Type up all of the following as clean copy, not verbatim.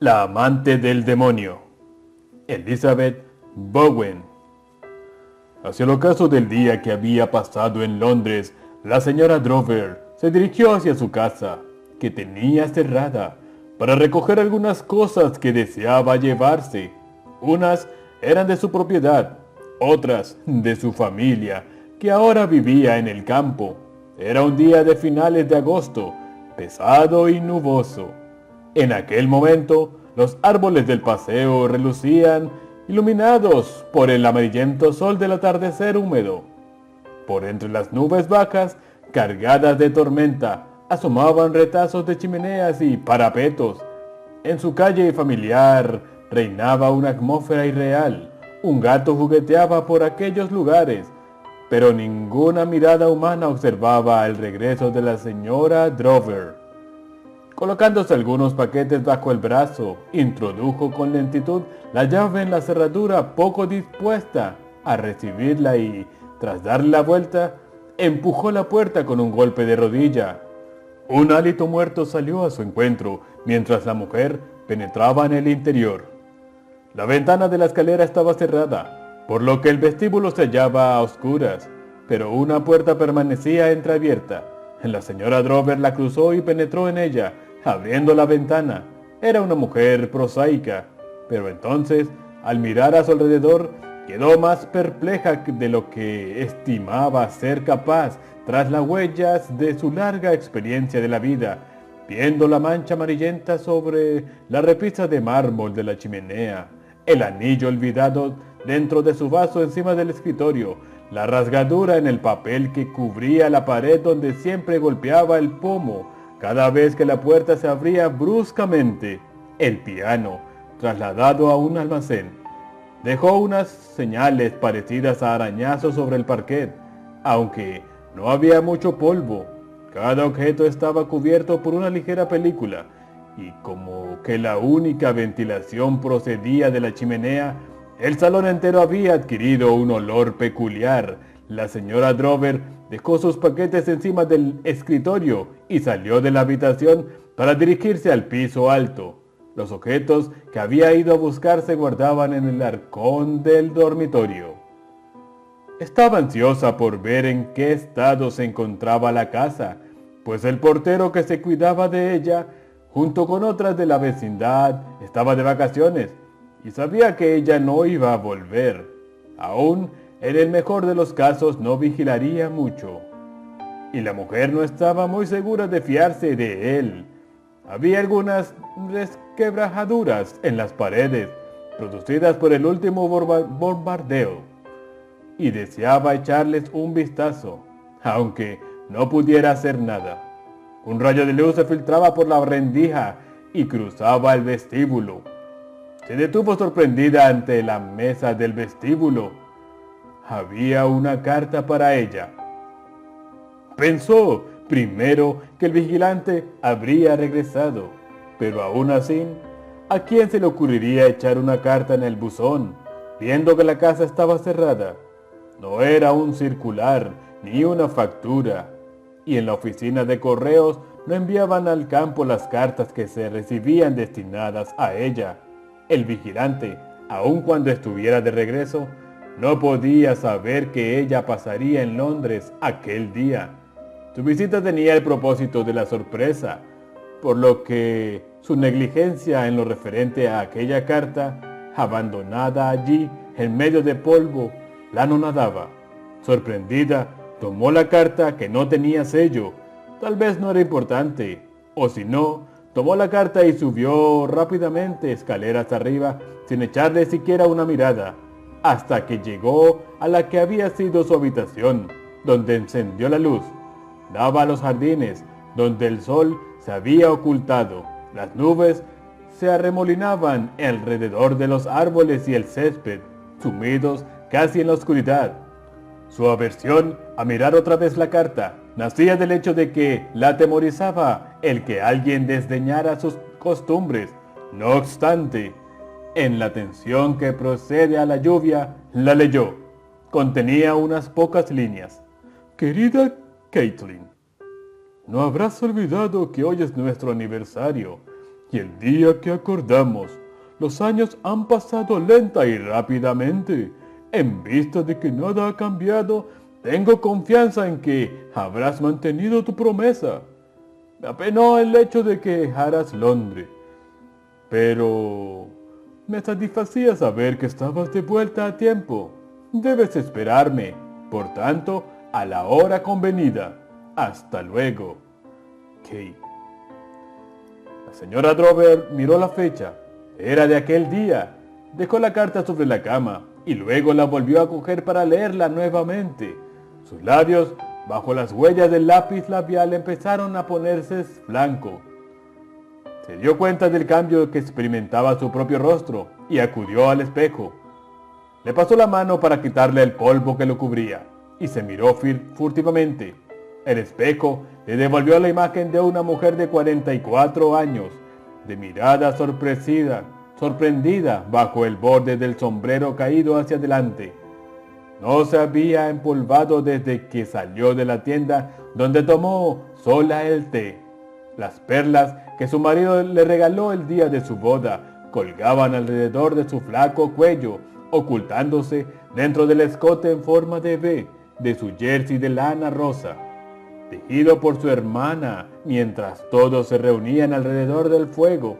La amante del demonio, Elizabeth Bowen. Hacia el ocaso del día que había pasado en Londres, la señora Drover se dirigió hacia su casa, que tenía cerrada, para recoger algunas cosas que deseaba llevarse. Unas eran de su propiedad, otras de su familia, que ahora vivía en el campo. Era un día de finales de agosto, pesado y nuboso. En aquel momento, los árboles del paseo relucían, iluminados por el amarillento sol del atardecer húmedo. Por entre las nubes bajas, cargadas de tormenta, asomaban retazos de chimeneas y parapetos. En su calle familiar reinaba una atmósfera irreal. Un gato jugueteaba por aquellos lugares, pero ninguna mirada humana observaba el regreso de la señora Drover. Colocándose algunos paquetes bajo el brazo, introdujo con lentitud la llave en la cerradura, poco dispuesta a recibirla, y, tras darle la vuelta, empujó la puerta con un golpe de rodilla. Un hálito muerto salió a su encuentro mientras la mujer penetraba en el interior. La ventana de la escalera estaba cerrada, por lo que el vestíbulo se hallaba a oscuras, pero una puerta permanecía entreabierta. La señora Drover la cruzó y penetró en ella, abriendo la ventana. Era una mujer prosaica, pero entonces, al mirar a su alrededor, quedó más perpleja de lo que estimaba ser capaz tras las huellas de su larga experiencia de la vida, viendo la mancha amarillenta sobre la repisa de mármol de la chimenea, el anillo olvidado dentro de su vaso encima del escritorio, la rasgadura en el papel que cubría la pared donde siempre golpeaba el pomo cada vez que la puerta se abría bruscamente, el piano, trasladado a un almacén. Dejó unas señales parecidas a arañazos sobre el parquet, aunque no había mucho polvo. Cada objeto estaba cubierto por una ligera película, y como que la única ventilación procedía de la chimenea, el salón entero había adquirido un olor peculiar. La señora Drover dejó sus paquetes encima del escritorio y salió de la habitación para dirigirse al piso alto. Los objetos que había ido a buscar se guardaban en el arcón del dormitorio. Estaba ansiosa por ver en qué estado se encontraba la casa, pues el portero que se cuidaba de ella, junto con otras de la vecindad, estaba de vacaciones y sabía que ella no iba a volver. Aún en el mejor de los casos no vigilaría mucho. Y la mujer no estaba muy segura de fiarse de él. Había algunas resquebrajaduras en las paredes, producidas por el último bombardeo, y deseaba echarles un vistazo, aunque no pudiera hacer nada. Un rayo de luz se filtraba por la rendija y cruzaba el vestíbulo. Se detuvo sorprendida ante la mesa del vestíbulo. Había una carta para ella. Pensó primero que el vigilante habría regresado, pero aún así, ¿a quién se le ocurriría echar una carta en el buzón, viendo que la casa estaba cerrada? No era un circular ni una factura, y en la oficina de correos no enviaban al campo las cartas que se recibían destinadas a ella. El vigilante, aun cuando estuviera de regreso, no podía saber que ella pasaría en Londres aquel día. Su visita tenía el propósito de la sorpresa, por lo que su negligencia en lo referente a aquella carta, abandonada allí en medio de polvo, la anonadaba. Sorprendida, tomó la carta, que no tenía sello. Tal vez no era importante, o si no, tomó la carta y subió rápidamente escaleras arriba sin echarle siquiera una mirada, hasta que llegó a la que había sido su habitación, donde encendió la luz. Daba a los jardines, donde el sol se había ocultado. Las nubes se arremolinaban alrededor de los árboles y el césped, sumidos casi en la oscuridad. Su aversión a mirar otra vez la carta nacía del hecho de que la atemorizaba el que alguien desdeñara sus costumbres. No obstante, en la tensión que procede a la lluvia, la leyó. Contenía unas pocas líneas. Querida Caitlin, no habrás olvidado que hoy es nuestro aniversario y el día que acordamos. Los años han pasado lenta y rápidamente. En vista de que nada ha cambiado, tengo confianza en que habrás mantenido tu promesa. Me apenó el hecho de que dejaras Londres, pero me satisfacía saber que estabas de vuelta a tiempo. Debes esperarme, por tanto, a la hora convenida. Hasta luego, Kate. La señora Drover miró la fecha. Era de aquel día. Dejó la carta sobre la cama y luego la volvió a coger para leerla nuevamente. Sus labios, bajo las huellas del lápiz labial, empezaron a ponerse blancos. Se dio cuenta del cambio que experimentaba su propio rostro y acudió al espejo. Le pasó la mano para quitarle el polvo que lo cubría y se miró furtivamente. El espejo le devolvió la imagen de una mujer de 44 años, de mirada sorprendida bajo el borde del sombrero caído hacia adelante. No se había empolvado desde que salió de la tienda donde tomó sola el té. Las perlas que su marido le regaló el día de su boda colgaban alrededor de su flaco cuello, ocultándose dentro del escote en forma de V de su jersey de lana rosa, tejido por su hermana, mientras todos se reunían alrededor del fuego.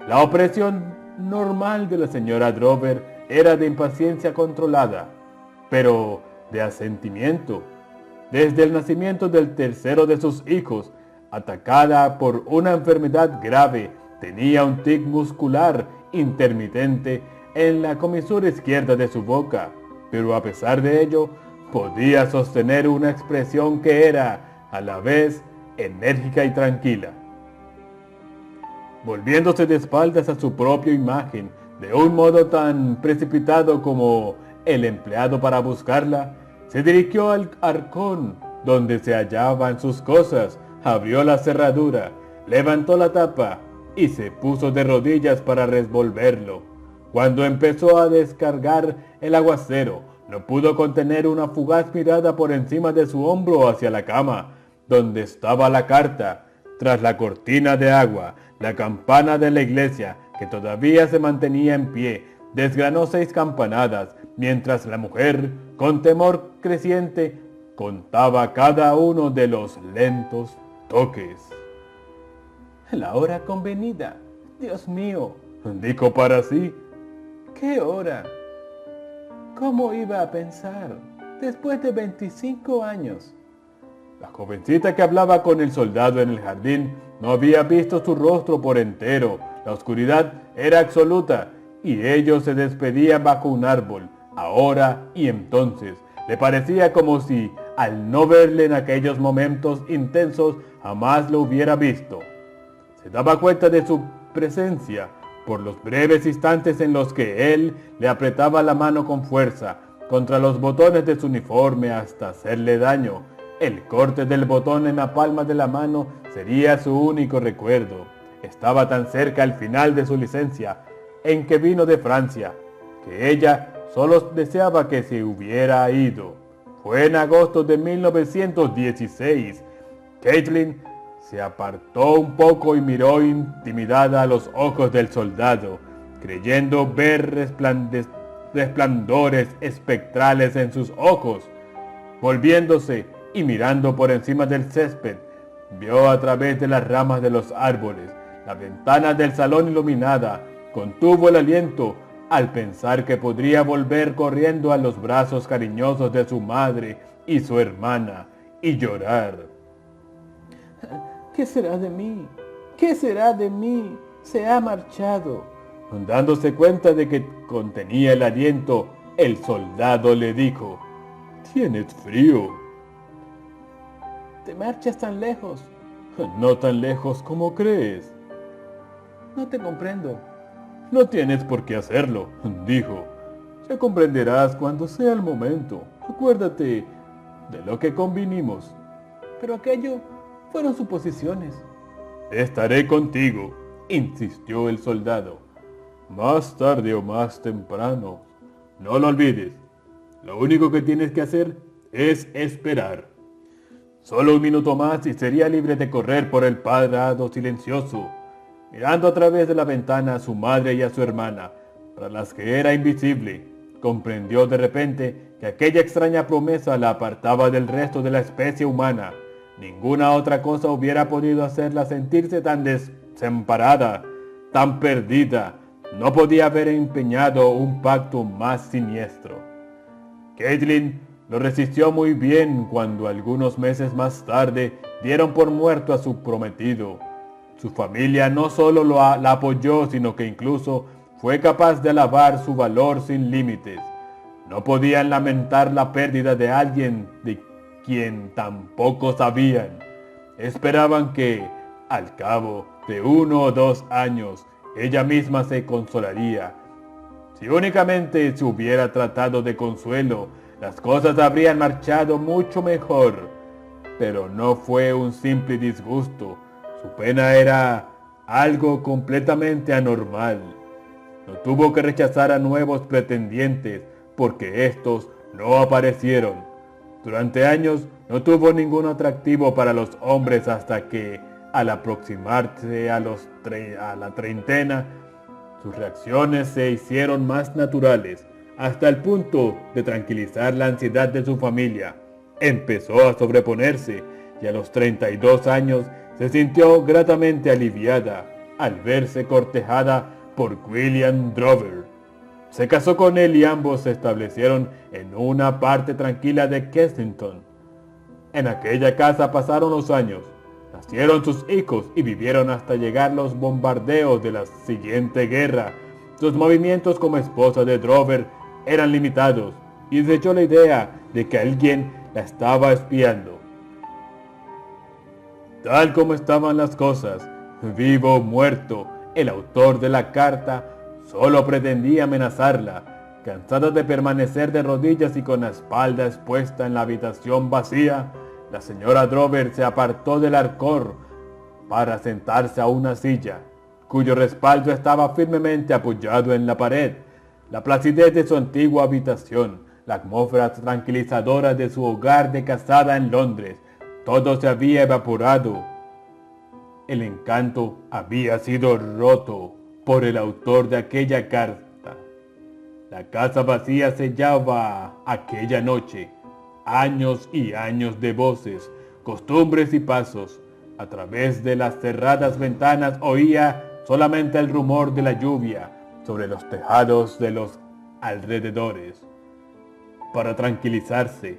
La opresión normal de la señora Drover era de impaciencia controlada, pero de asentimiento. Desde el nacimiento del tercero de sus hijos, atacada por una enfermedad grave, tenía un tic muscular intermitente en la comisura izquierda de su boca, pero a pesar de ello, podía sostener una expresión que era, a la vez, enérgica y tranquila. Volviéndose de espaldas a su propia imagen, de un modo tan precipitado como el empleado para buscarla, se dirigió al arcón donde se hallaban sus cosas, abrió la cerradura, levantó la tapa y se puso de rodillas para revolverlo. Cuando empezó a descargar el aguacero, no pudo contener una fugaz mirada por encima de su hombro hacia la cama, donde estaba la carta. Tras la cortina de agua, la campana de la iglesia, que todavía se mantenía en pie, desgranó 6 campanadas, mientras la mujer, con temor creciente, contaba cada uno de los lentos toques. La hora convenida. Dios mío, dijo para sí. ¿Qué hora? ¿Cómo iba a pensar? Después de 25 años. La jovencita que hablaba con el soldado en el jardín no había visto su rostro por entero. La oscuridad era absoluta y ellos se despedían bajo un árbol. Ahora y entonces le parecía como si, al no verle en aquellos momentos intensos, jamás lo hubiera visto. Se daba cuenta de su presencia por los breves instantes en los que él le apretaba la mano con fuerza contra los botones de su uniforme hasta hacerle daño. El corte del botón en la palma de la mano sería su único recuerdo. Estaba tan cerca al final de su licencia, en que vino de Francia, que ella solo deseaba que se hubiera ido. Fue en agosto de 1916. Caitlin se apartó un poco y miró intimidada a los ojos del soldado, creyendo ver resplandores espectrales en sus ojos. Volviéndose y mirando por encima del césped, vio a través de las ramas de los árboles la ventana del salón iluminada. Contuvo el aliento al pensar que podría volver corriendo a los brazos cariñosos de su madre y su hermana y llorar. ¿Qué será de mí? ¿Qué será de mí? Se ha marchado. Dándose cuenta de que contenía el aliento, el soldado le dijo: «¿Tienes frío?» «¿Te marchas tan lejos?» «No tan lejos como crees». «No te comprendo». «No tienes por qué hacerlo», dijo. «Ya comprenderás cuando sea el momento. Acuérdate de lo que convinimos». «Pero aquello fueron suposiciones». «Estaré contigo», insistió el soldado. «Más tarde o más temprano. No lo olvides. Lo único que tienes que hacer es esperar. Solo un minuto más y sería libre de correr por el prado silencioso. Mirando a través de la ventana a su madre y a su hermana, para las que era invisible, comprendió de repente que aquella extraña promesa la apartaba del resto de la especie humana. Ninguna otra cosa hubiera podido hacerla sentirse tan desamparada, tan perdida. No podía haber empeñado un pacto más siniestro. Caitlin lo resistió muy bien cuando algunos meses más tarde dieron por muerto a su prometido. Su familia no solo la apoyó, sino que incluso fue capaz de alabar su valor sin límites. No podían lamentar la pérdida de alguien de quien tampoco sabían. Esperaban que, al cabo de 1 o 2 años, ella misma se consolaría. Si únicamente se hubiera tratado de consuelo, las cosas habrían marchado mucho mejor. Pero no fue un simple disgusto. Su pena era algo completamente anormal. No tuvo que rechazar a nuevos pretendientes porque estos no aparecieron. Durante años no tuvo ningún atractivo para los hombres hasta que, al aproximarse a la treintena, sus reacciones se hicieron más naturales, hasta el punto de tranquilizar la ansiedad de su familia. Empezó a sobreponerse y a los 32 años se sintió gratamente aliviada al verse cortejada por William Drover. Se casó con él y ambos se establecieron en una parte tranquila de Kensington. En aquella casa pasaron los años, nacieron sus hijos y vivieron hasta llegar los bombardeos de la siguiente guerra. Sus movimientos como esposa de Drover eran limitados y desechó la idea de que alguien la estaba espiando. Tal como estaban las cosas, vivo o muerto, el autor de la carta solo pretendía amenazarla. Cansada de permanecer de rodillas y con la espalda expuesta en la habitación vacía, la señora Drover se apartó del arcor para sentarse a una silla, cuyo respaldo estaba firmemente apoyado en la pared. La placidez de su antigua habitación, la atmósfera tranquilizadora de su hogar de casada en Londres, todo se había evaporado. El encanto había sido roto por el autor de aquella carta. La casa vacía sellaba aquella noche. Años y años de voces, costumbres y pasos. A través de las cerradas ventanas oía solamente el rumor de la lluvia sobre los tejados de los alrededores. Para tranquilizarse,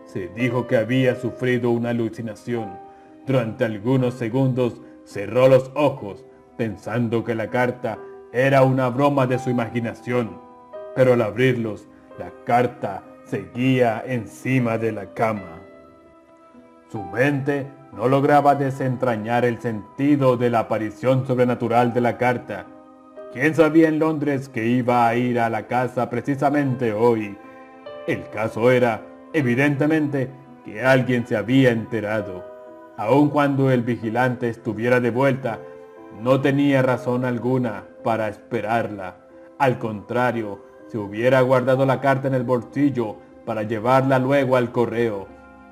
se dijo que había sufrido una alucinación. Durante algunos segundos cerró los ojos, pensando que la carta era una broma de su imaginación. Pero al abrirlos, la carta seguía encima de la cama. Su mente no lograba desentrañar el sentido de la aparición sobrenatural de la carta. ¿Quién sabía en Londres que iba a ir a la casa precisamente hoy? El caso era, evidentemente, que alguien se había enterado. Aun cuando el vigilante estuviera de vuelta, no tenía razón alguna para esperarla. Al contrario, se hubiera guardado la carta en el bolsillo para llevarla luego al correo.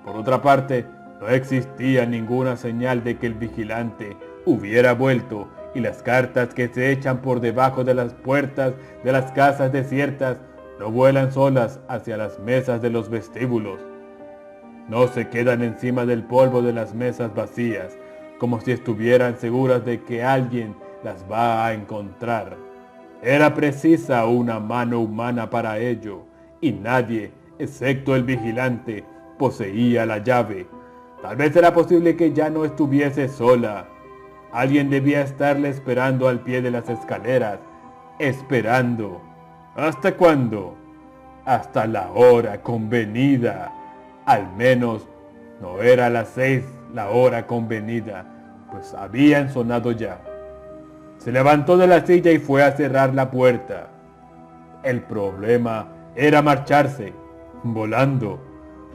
Por otra parte, no existía ninguna señal de que el vigilante hubiera vuelto, y las cartas que se echan por debajo de las puertas de las casas desiertas no vuelan solas hacia las mesas de los vestíbulos. No se quedan encima del polvo de las mesas vacías, como si estuvieran seguras de que alguien las va a encontrar. Era precisa una mano humana para ello, y nadie, excepto el vigilante, poseía la llave. Tal vez era posible que ya no estuviese sola. Alguien debía estarle esperando al pie de las escaleras, esperando. ¿Hasta cuándo? Hasta la hora convenida. Al menos no era las 6 la hora convenida, pues habían sonado ya. Se levantó de la silla y fue a cerrar la puerta. El problema era marcharse, volando.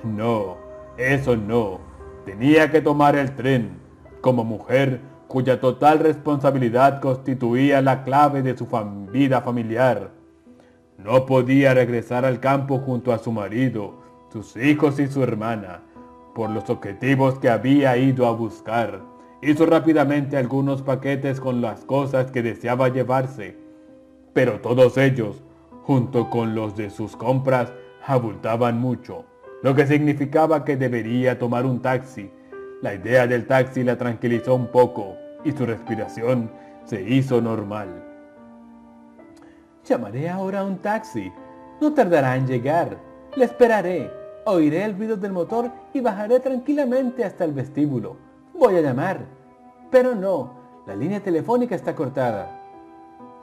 No, eso no. Tenía que tomar el tren. Como mujer cuya total responsabilidad constituía la clave de su vida familiar, no podía regresar al campo junto a su marido, sus hijos y su hermana, por los objetivos que había ido a buscar. Hizo rápidamente algunos paquetes con las cosas que deseaba llevarse, pero todos ellos, junto con los de sus compras, abultaban mucho, lo que significaba que debería tomar un taxi. La idea del taxi la tranquilizó un poco y su respiración se hizo normal. Llamaré ahora a un taxi. No tardará en llegar. Le esperaré. Oiré el ruido del motor y bajaré tranquilamente hasta el vestíbulo. Voy a llamar. Pero no, la línea telefónica está cortada.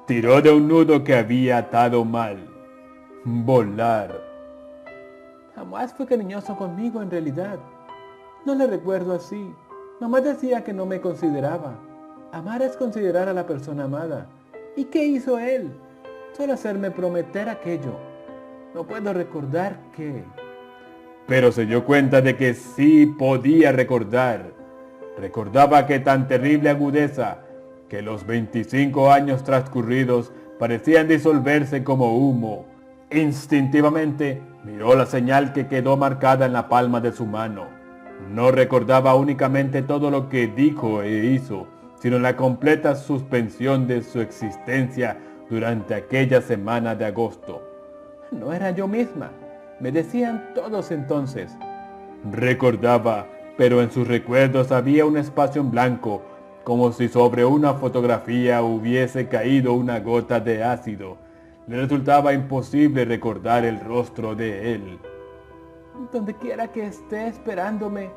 Tiró de un nudo que había atado mal. Volar. Jamás fue cariñoso conmigo en realidad. No le recuerdo así. Mamá decía que no me consideraba. Amar es considerar a la persona amada. ¿Y qué hizo él? Solo hacerme prometer aquello. No puedo recordar qué. Pero se dio cuenta de que sí podía recordar. Recordaba que tan terrible agudeza, que los 25 años transcurridos parecían disolverse como humo. Instintivamente miró la señal que quedó marcada en la palma de su mano. No recordaba únicamente todo lo que dijo e hizo, sino la completa suspensión de su existencia durante aquella semana de agosto. No era yo misma, me decían todos entonces. Recordaba, pero en sus recuerdos había un espacio en blanco, como si sobre una fotografía hubiese caído una gota de ácido. Le resultaba imposible recordar el rostro de él. Donde quiera que esté esperándome,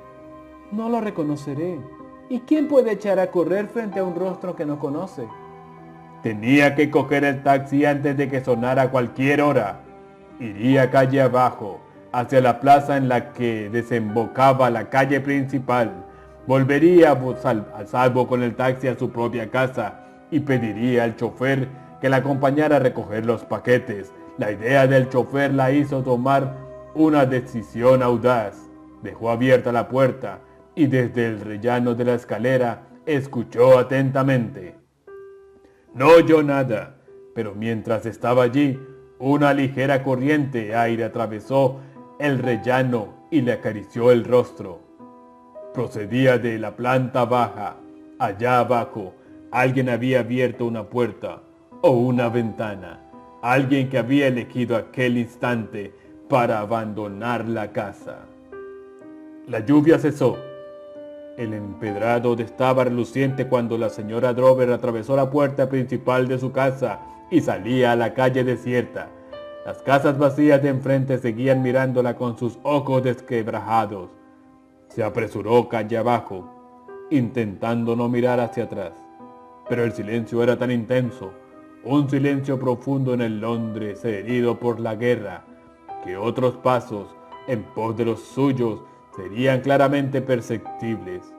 no lo reconoceré. ¿Y quién puede echar a correr frente a un rostro que no conoce? Tenía que coger el taxi antes de que sonara cualquier hora. Iría calle abajo, hacia la plaza en la que desembocaba la calle principal. Volvería a salvo con el taxi a su propia casa y pediría al chofer que la acompañara a recoger los paquetes. La idea del chofer la hizo tomar una decisión audaz. Dejó abierta la puerta y desde el rellano de la escalera escuchó atentamente. No oyó nada, pero mientras estaba allí, una ligera corriente de aire atravesó el rellano y le acarició el rostro. Procedía de la planta baja. Allá abajo, alguien había abierto una puerta o una ventana. Alguien que había elegido aquel instante para abandonar la casa. La lluvia cesó. El empedrado estaba reluciente cuando la señora Drover atravesó la puerta principal de su casa y salía a la calle desierta. Las casas vacías de enfrente seguían mirándola con sus ojos desquebrajados. Se apresuró calle abajo, intentando no mirar hacia atrás. Pero el silencio era tan intenso, un silencio profundo en el Londres herido por la guerra, que otros pasos en pos de los suyos serían claramente perceptibles.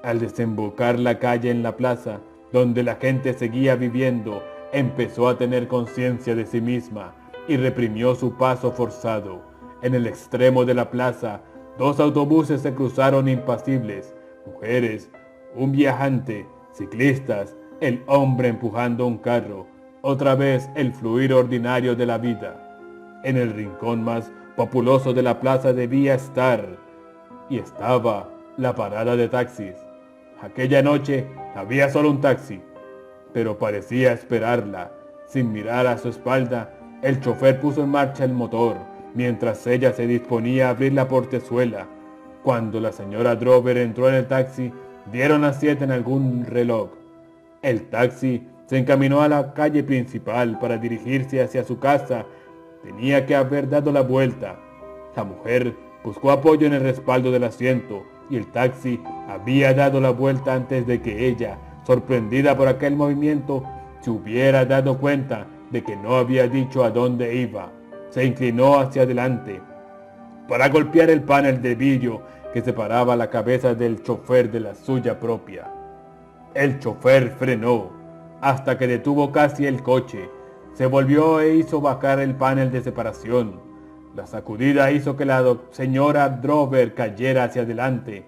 Al desembocar la calle en la plaza, donde la gente seguía viviendo, empezó a tener conciencia de sí misma y reprimió su paso forzado. En el extremo de la plaza, dos autobuses se cruzaron impasibles, mujeres, un viajante, ciclistas, el hombre empujando un carro, otra vez el fluir ordinario de la vida. En el rincón más populoso de la plaza debía estar, y estaba, la parada de taxis. Aquella noche había solo un taxi, pero parecía esperarla. Sin mirar a su espalda, el chofer puso en marcha el motor, mientras ella se disponía a abrir la portezuela. Cuando la señora Drover entró en el taxi, dieron las 7 en algún reloj. El taxi se encaminó a la calle principal para dirigirse hacia su casa. Tenía que haber dado la vuelta. La mujer buscó apoyo en el respaldo del asiento y el taxi había dado la vuelta antes de que ella, sorprendida por aquel movimiento, se hubiera dado cuenta de que no había dicho a dónde iba. Se inclinó hacia adelante para golpear el panel de vidrio que separaba la cabeza del chofer de la suya propia. El chofer frenó hasta que detuvo casi el coche. Se volvió e hizo bajar el panel de separación. La sacudida hizo que la señora Drover cayera hacia adelante,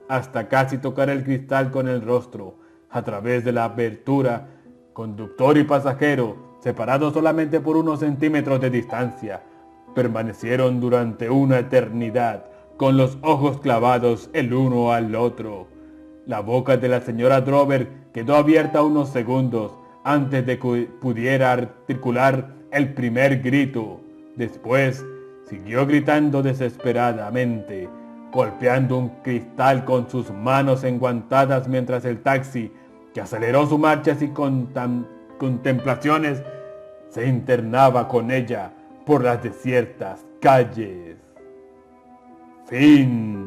hasta casi tocar el cristal con el rostro. A través de la abertura, conductor y pasajero, separados solamente por unos centímetros de distancia, permanecieron durante una eternidad, con los ojos clavados el uno al otro. La boca de la señora Drover quedó abierta unos segundos antes de que pudiera articular el primer grito. Después siguió gritando desesperadamente, golpeando un cristal con sus manos enguantadas mientras el taxi, que aceleró su marcha sin contemplaciones, se internaba con ella por las desiertas calles. Fin.